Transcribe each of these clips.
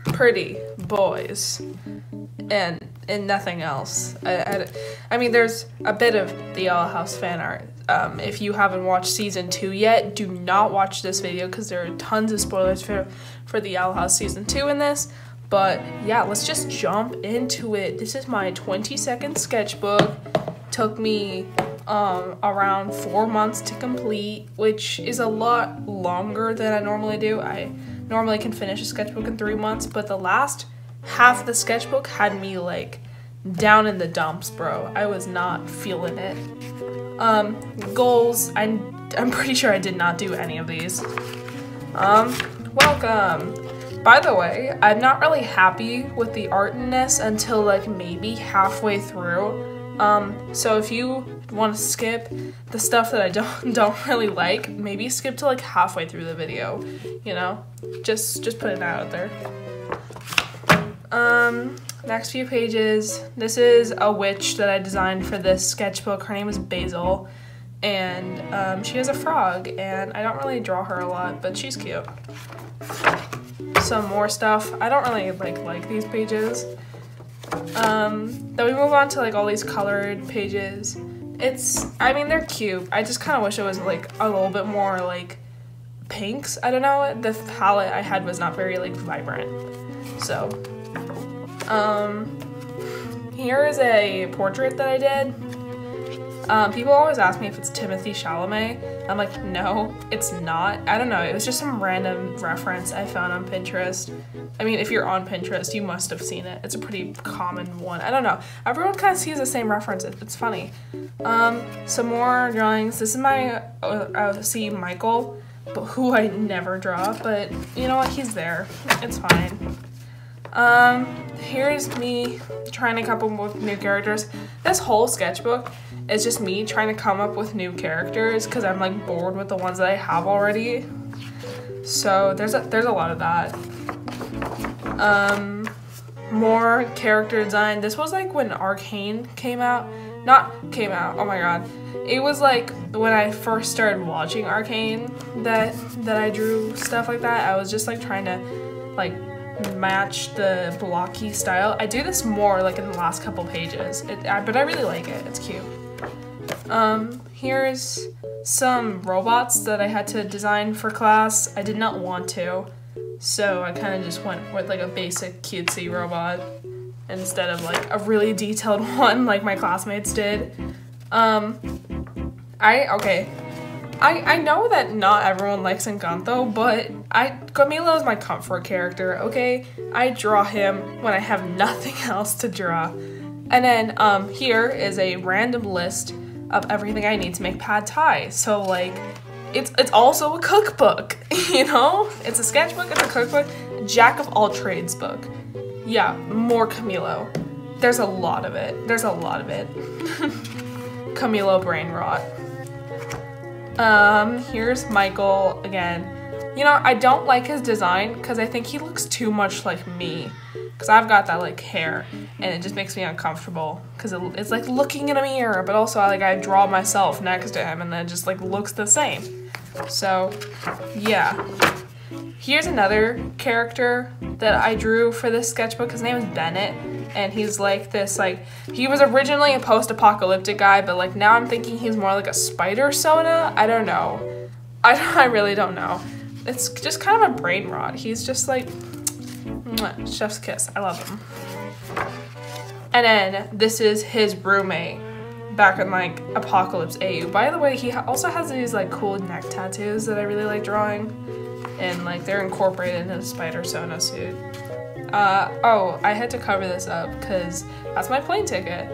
pretty boys and nothing else. I mean, there's a bit of the Owl House fan art. If you haven't watched season 2 yet, do not watch this video because there are tons of spoilers for the Owl House season 2 in this. But yeah, let's just jump into it. This is my 20-second sketchbook. Took me around 4 months to complete, which is a lot longer than I normally do. I normally can finish a sketchbook in 3 months, but the last half of the sketchbook had me like down in the dumps, bro. I was not feeling it. Goals, I'm pretty sure I did not do any of these. Welcome. By the way, I'm not really happy with the art in this until like maybe halfway through. So if you want to skip the stuff that I don't really like, maybe skip to like halfway through the video, you know? Just putting that out there. Next few pages. This is a witch that I designed for this sketchbook. Her name is Basil, and she has a frog, and I don't really draw her a lot, but she's cute. Some more stuff. I don't really like these pages. Then we move on to like all these colored pages. I mean, they're cute. I just kind of wish it was like a little bit more like pinks. I don't know. The palette I had was not very like vibrant. So, here is a portrait that I did. People always ask me if it's Timothée Chalamet. I'm like, no, it's not. I don't know. It was just some random reference I found on Pinterest. I mean, if you're on Pinterest, you must have seen it. It's a pretty common one. I don't know. Everyone kind of sees the same reference. It's funny. Some more drawings. This is my OC Michael, but who I never draw. But you know what? He's there. It's fine. Here's me trying to come up with new characters. This whole sketchbook is just me trying to come up with new characters because I'm like bored with the ones that I have already. So there's a lot of that. More character design. This was like when Arcane came out. Not came out, oh my god. It was like when I first started watching Arcane that I drew stuff like that. I was just like trying to like match the blocky style. I do this more like in the last couple pages, but I really like it. It's cute. Here's some robots that I had to design for class. I did not want to, so I kind of just went with like a basic cutesy robot instead of like a really detailed one like my classmates did. I know that not everyone likes Encanto, but Camilo is my comfort character, okay? I draw him when I have nothing else to draw. And then here is a random list of everything I need to make pad thai. So like, it's also a cookbook, you know? It's a sketchbook, it's a cookbook, jack of all trades book. Yeah, more Camilo. There's a lot of it. Camilo brain rot. Here's Michael again. You know, I don't like his design because I think he looks too much like me. Because I've got that like hair and it just makes me uncomfortable because it's like looking in a mirror, but also I draw myself next to him and then it just like looks the same. So yeah. Here's another character that I drew for this sketchbook. His name is Bennett, and he's like this, like, he was originally a post-apocalyptic guy, but like now I'm thinking he's more like a spider soda. I don't know. I really don't know. It's just kind of a brain rot. He's just like, mwah, chef's kiss. I love him. And then this is his roommate back in like Apocalypse AU. By the way, he also has these like cool neck tattoos that I really like drawing. And like they're incorporated in a spider Sona suit. Oh, I had to cover this up because that's my plane ticket.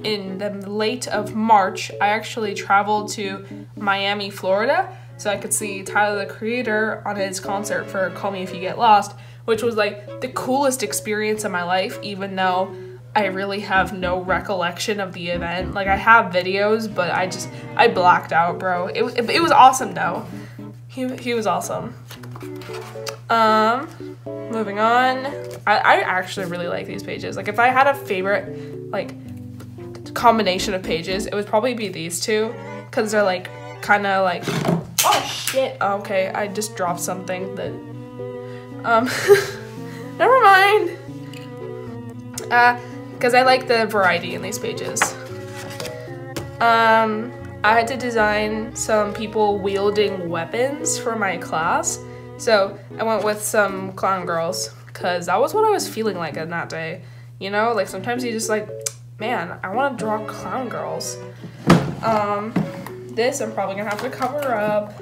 In the late of March, I actually traveled to Miami, Florida, so I could see Tyler the Creator on his concert for Call Me If You Get Lost, which was like the coolest experience of my life, even though I really have no recollection of the event. Like I have videos, but I blacked out, bro. It was awesome though. He was awesome. Moving on. I actually really like these pages. Like if I had a favorite like combination of pages, it would probably be these two, because they're like kind of like, oh shit. Okay, I just dropped something that, never mind. Because I like the variety in these pages. I had to design some people wielding weapons for my class. So I went with some clown girls because that was what I was feeling like on that day. You know, like sometimes you just like, man, I want to draw clown girls. This I'm probably gonna have to cover up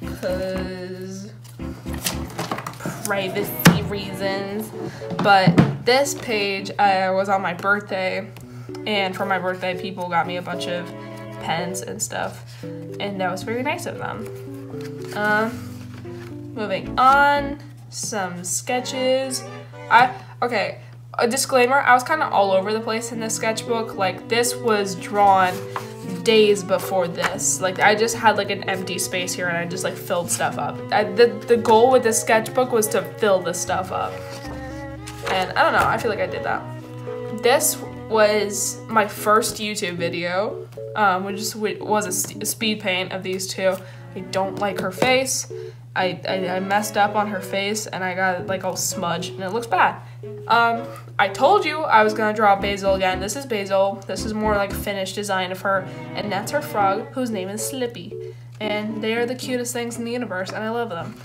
because privacy reasons. But this page was on my birthday, and for my birthday people got me a bunch of pens and stuff, and that was very nice of them. Moving on, some sketches. Okay, a disclaimer, I was kind of all over the place in this sketchbook. Like, this was drawn days before this. Like, I just had like an empty space here and I just like filled stuff up. The goal with this sketchbook was to fill this stuff up. And I don't know, I feel like I did that. This was my first YouTube video, which was a speed paint of these two. I don't like her face. I messed up on her face and I got like all smudged and it looks bad. I told you I was gonna draw Basil again. This is Basil. This is more like finished design of her, and that's her frog, whose name is Slippy. And they are the cutest things in the universe, and I love them.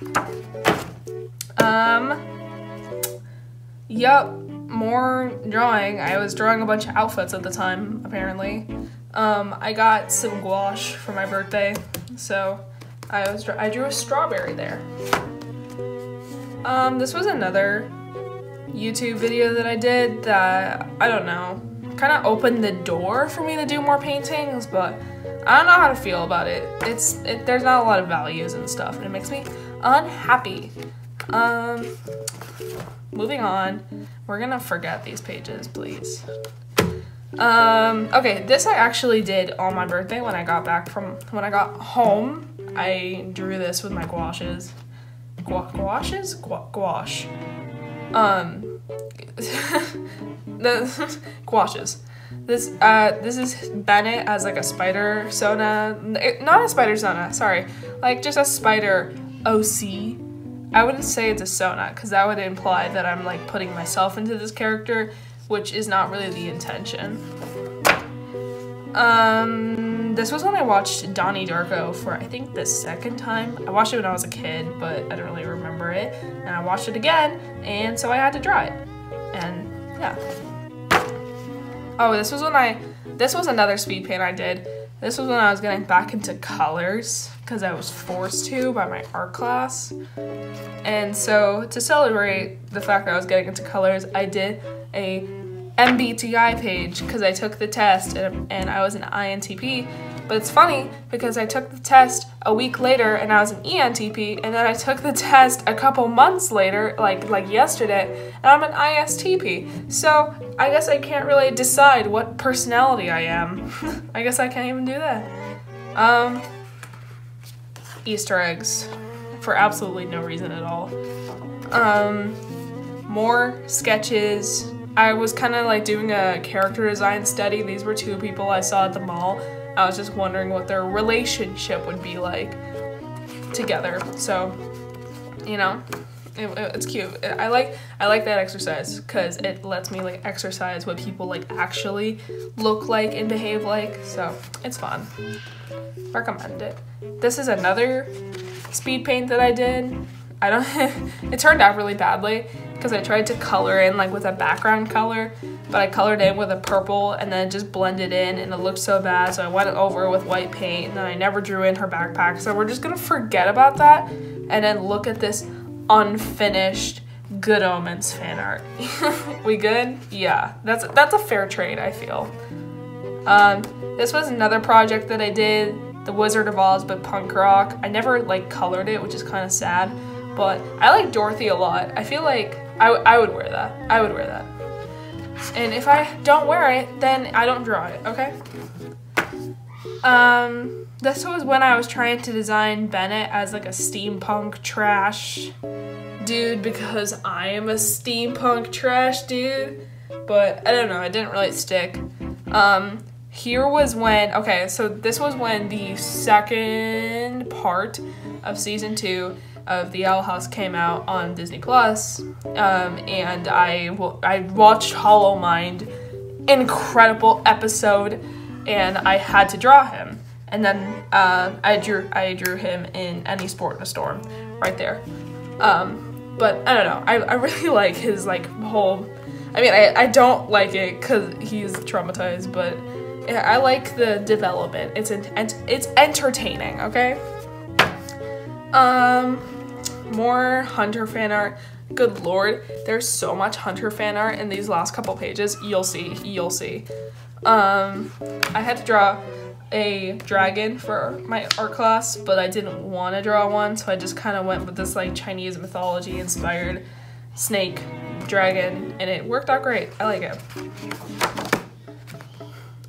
Yup, more drawing. I was drawing a bunch of outfits at the time, apparently. I got some gouache for my birthday, so I drew a strawberry there. This was another YouTube video that I did that, I don't know, kind of opened the door for me to do more paintings, but I don't know how to feel about it. There's not a lot of values and stuff, and it makes me unhappy. Moving on, we're gonna forget these pages, please. Okay, this I actually did on my birthday when I got home. I drew this with my gouaches. Gouaches? Gouache. The gouaches. This is Bennett as like a spider Sona, not a spider Sona, sorry, like just a spider OC. I wouldn't say it's a Sona because that would imply that I'm like putting myself into this character, which is not really the intention. This was when I watched Donnie Darko for I think the second time. I watched it when I was a kid, but I don't really remember it. And I watched it again, and so I had to draw it. And yeah. Oh, this was another speed paint I did. This was when I was getting back into colors because I was forced to by my art class. And so to celebrate the fact that I was getting into colors, I did a MBTI page because I took the test and I was an INTP. But it's funny because I took the test a week later and I was an ENTP, and then I took the test a couple months later, like yesterday, and I'm an ISTP. So I guess I can't really decide what personality I am. I guess I can't even do that. Easter eggs for absolutely no reason at all. More sketches. I was kind of like doing a character design study. These were two people I saw at the mall. I was just wondering what their relationship would be like together. So, you know, it's cute. I like that exercise because it lets me like exercise what people like actually look like and behave like. So it's fun. Recommend it. This is another speed paint that I did. It turned out really badly because I tried to color in like with a background color, but I colored in with a purple and then it just blended in and it looked so bad, so I went over with white paint and then I never drew in her backpack. So we're just gonna forget about that and then look at this unfinished Good Omens fan art. We good? Yeah, that's a fair trade, I feel. This was another project that I did, The Wizard of Oz, but punk rock. I never like colored it, which is kind of sad. But I like Dorothy a lot. I feel like I would wear that. I would wear that. And if I don't wear it, then I don't draw it, okay? This was when I was trying to design Bennett as like a steampunk trash dude because I am a steampunk trash dude. But I don't know, it didn't really stick. here was when, okay, so this was when the second part of season 2 of The Owl House came out on Disney Plus, and I watched Hollow Mind, incredible episode, and I had to draw him, and then I drew him in Any Sport in a Storm, right there. But I don't know, I really like his like whole, I mean, I don't like it because he's traumatized, but I like the development. It's entertaining, okay? More Hunter fan art. Good lord, there's so much Hunter fan art in these last couple pages. You'll see. I had to draw a dragon for my art class, but I didn't want to draw one, so I just kind of went with this like Chinese mythology inspired snake dragon, and it worked out great. I like it.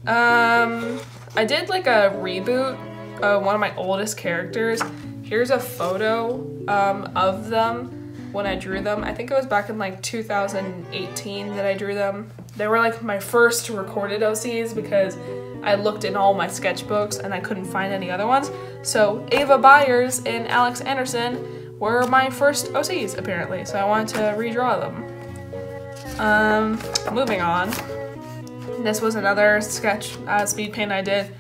I did like a reboot of one of my oldest characters. Here's a photo of them when I drew them. I think it was back in like 2018 that I drew them. They were like my first recorded OCs because I looked in all my sketchbooks and I couldn't find any other ones. So Ava Byers and Alex Anderson were my first OCs apparently, so I wanted to redraw them. Moving on. This was another sketch speed paint I did.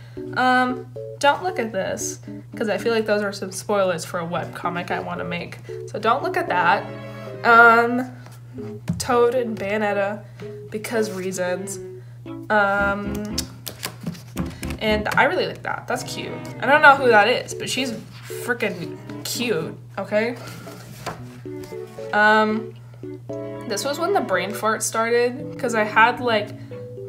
Don't look at this, because I feel like those are some spoilers for a webcomic I want to make. So don't look at that. Toad and Bayonetta, because reasons. And I really like that. That's cute. I don't know who that is, but she's freaking cute, okay? This was when the brain fart started, because I had like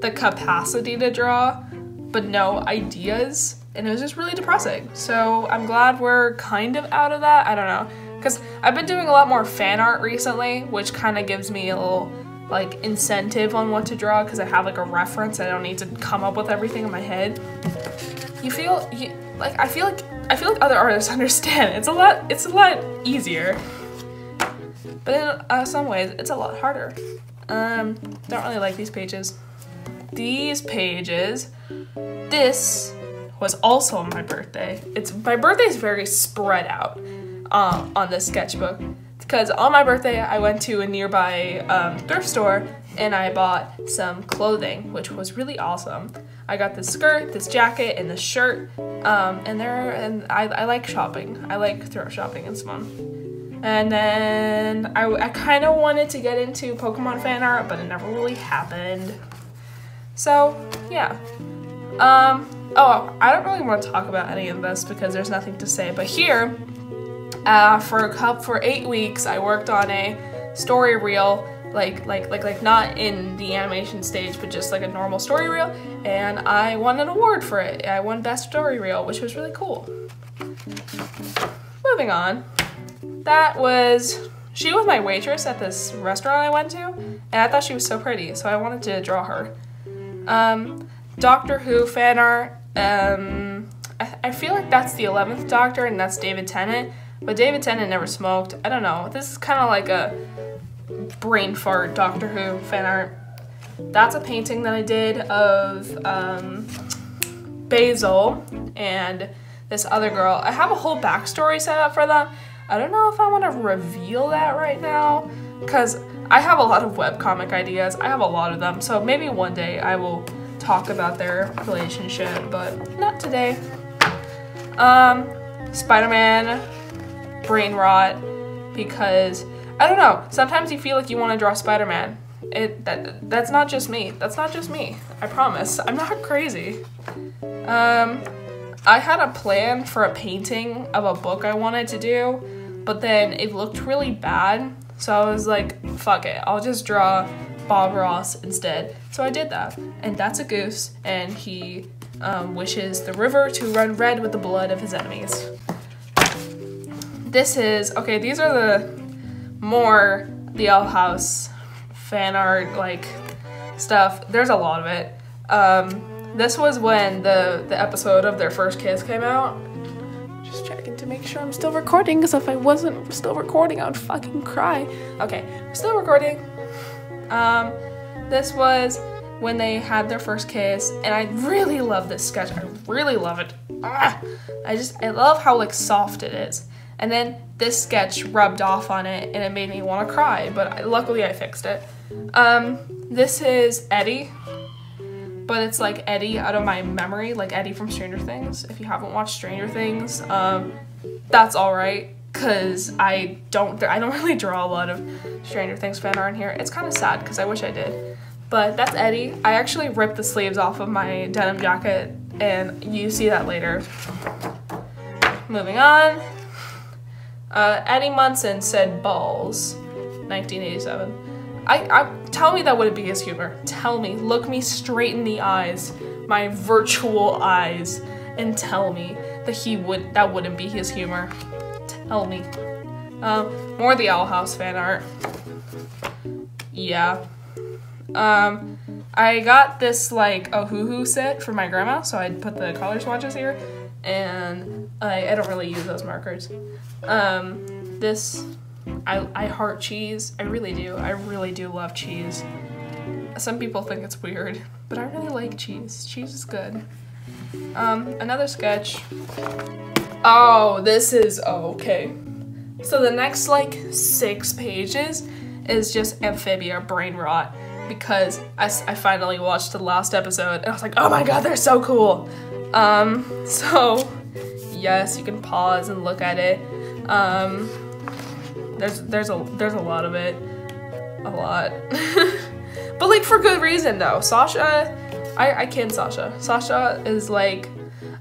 the capacity to draw, but no ideas, and it was just really depressing. So I'm glad we're kind of out of that. I don't know, because I've been doing a lot more fan art recently, which kind of gives me a little like incentive on what to draw, because I have like a reference. I don't need to come up with everything in my head. I feel like other artists understand. It's a lot easier, but in some ways it's a lot harder. Don't really like these pages. These pages, this was also on my birthday. My birthday's very spread out on this sketchbook, because on my birthday I went to a nearby thrift store and I bought some clothing, which was really awesome. I got this skirt, this jacket, and this shirt, and I like shopping. I like thrift shopping, it's fun. And then I kind of wanted to get into Pokemon fan art, but it never really happened. So, yeah. Oh, I don't really want to talk about any of this because there's nothing to say, but here, for 8 weeks, I worked on a story reel, like not in the animation stage, but just like a normal story reel, and I won an award for it. I won Best Story Reel, which was really cool. Moving on. She was my waitress at this restaurant I went to, and I thought she was so pretty, so I wanted to draw her. Doctor Who fan art. I feel like that's the 11th Doctor, and that's David Tennant, but David Tennant never smoked. I don't know. This is kind of like a brain fart Doctor Who fan art. That's a painting that I did of Basil and this other girl. I have a whole backstory set up for them. I don't know if I want to reveal that right now, because I have a lot of webcomic ideas. I have a lot of them, so maybe one day I will talk about their relationship, but not today. Spider-Man brain rot, because I don't know, sometimes you feel like you want to draw Spider-Man. That's not just me. That's not just me. I promise. I'm not crazy. I had a plan for a painting of a book I wanted to do, but then it looked really bad, so I was like, fuck it, I'll just draw Bob Ross instead. So I did that, and that's a goose, and he wishes the river to run red with the blood of his enemies. These are the more The Owl House fan art like stuff. There's a lot of it. This was when the episode of their first kiss came out. Just checking to make sure I'm still recording, because if I wasn't still recording, I would fucking cry. Okay, I'm still recording. This was when they had their first kiss, and I really love this sketch. I really love it. I love how like soft it is. And then this sketch rubbed off on it and it made me want to cry, but luckily I fixed it. This is Eddie, but it's like Eddie out of my memory, like Eddie from Stranger Things. If you haven't watched Stranger Things, that's alright, cause I don't really draw a lot of Stranger Things fan art in here. It's kind of sad because I wish I did. But that's Eddie. I actually ripped the sleeves off of my denim jacket, and you see that later. Moving on. Eddie Munson said balls, 1987. Tell me that wouldn't be his humor. Tell me, look me straight in the eyes, my virtual eyes, and tell me that that wouldn't be his humor. Tell me. More of the Owl House fan art. Yeah. I got this like a hoo-hoo set for my grandma, so I put the color swatches here, and I don't really use those markers. I heart cheese. I really do love cheese. Some people think it's weird, but I really like cheese. Cheese is good. Another sketch. Oh, this is okay. So the next like 6 pages is just amphibia brain rot, because I finally watched the last episode and I was like, oh my god, they're so cool. So yes, you can pause and look at it. There's a lot of it, a lot. But like for good reason though. Sasha, I can Sasha. Sasha is like,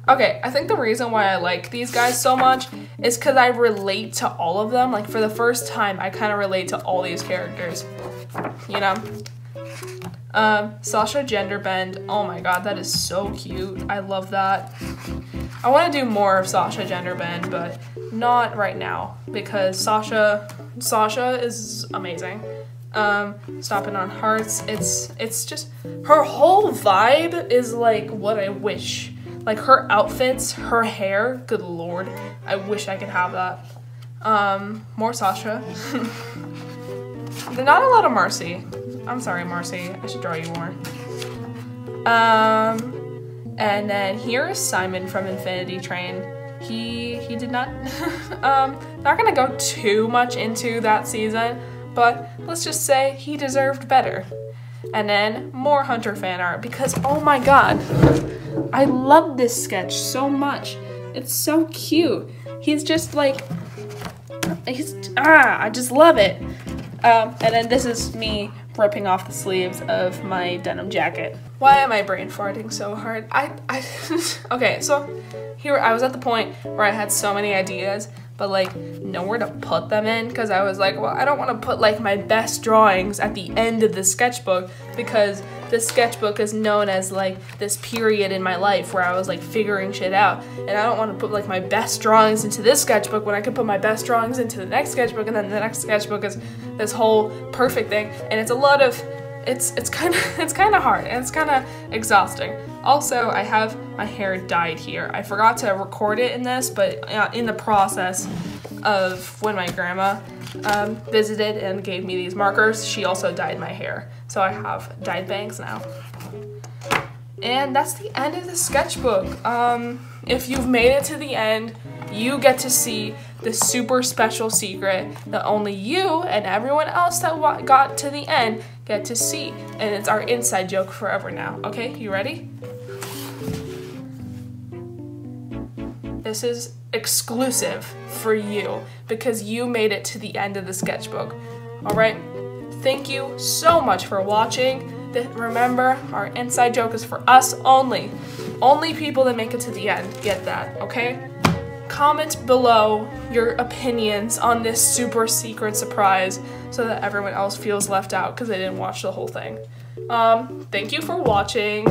okay, I think the reason why I like these guys so much is because I relate to all of them. Like for the first time, I kind of relate to all these characters, you know? Sasha gender bend, oh my god, that is so cute. I love that. I want to do more of Sasha gender bend, but not right now, because Sasha is amazing. Stopping on hearts, it's just, her whole vibe is like what I wish. Like her outfits, her hair, good lord, I wish I could have that. More Sasha. Not a lot of Marcy. I'm sorry, Marcy, I should draw you more. And then here's Simon from Infinity Train. He did not, not gonna go too much into that season, but let's just say he deserved better. And then more Hunter fan art, because oh my god, I love this sketch so much. It's so cute. He's just like, I just love it. And then this is me ripping off the sleeves of my denim jacket. Why am I brain farting so hard? Okay, so here I was at the point where I had so many ideas, but like nowhere to put them in, because I was like, well, I don't want to put like my best drawings at the end of the sketchbook, because this sketchbook is known as like this period in my life where I was like figuring shit out, and I don't want to put like my best drawings into this sketchbook when I could put my best drawings into the next sketchbook, and then the next sketchbook is this whole perfect thing, and it's a lot of, it's kind of hard, and it's kind of exhausting. Also, I have my hair dyed here. I forgot to record it in this, but in the process of when my grandma visited and gave me these markers, she also dyed my hair. So I have dyed bangs now. And that's the end of the sketchbook. If you've made it to the end, you get to see the super special secret that only you and everyone else that got to the end get to see. And it's our inside joke forever now. Okay, you ready? This is exclusive for you because you made it to the end of the sketchbook. All right, thank you so much for watching. Remember, our inside joke is for us only. Only people that make it to the end get that, okay? Comment below your opinions on this super secret surprise so that everyone else feels left out because they didn't watch the whole thing. Thank you for watching.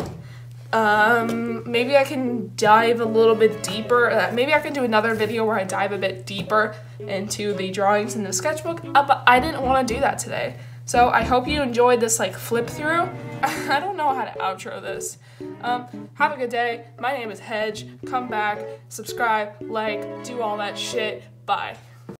Maybe I can dive a little bit deeper. Maybe I can do another video where I dive a bit deeper into the drawings in the sketchbook, but I didn't want to do that today. So I hope you enjoyed this like flip through. I don't know how to outro this. Have a good day. My name is Hedge. Come back, subscribe, like, do all that shit. Bye.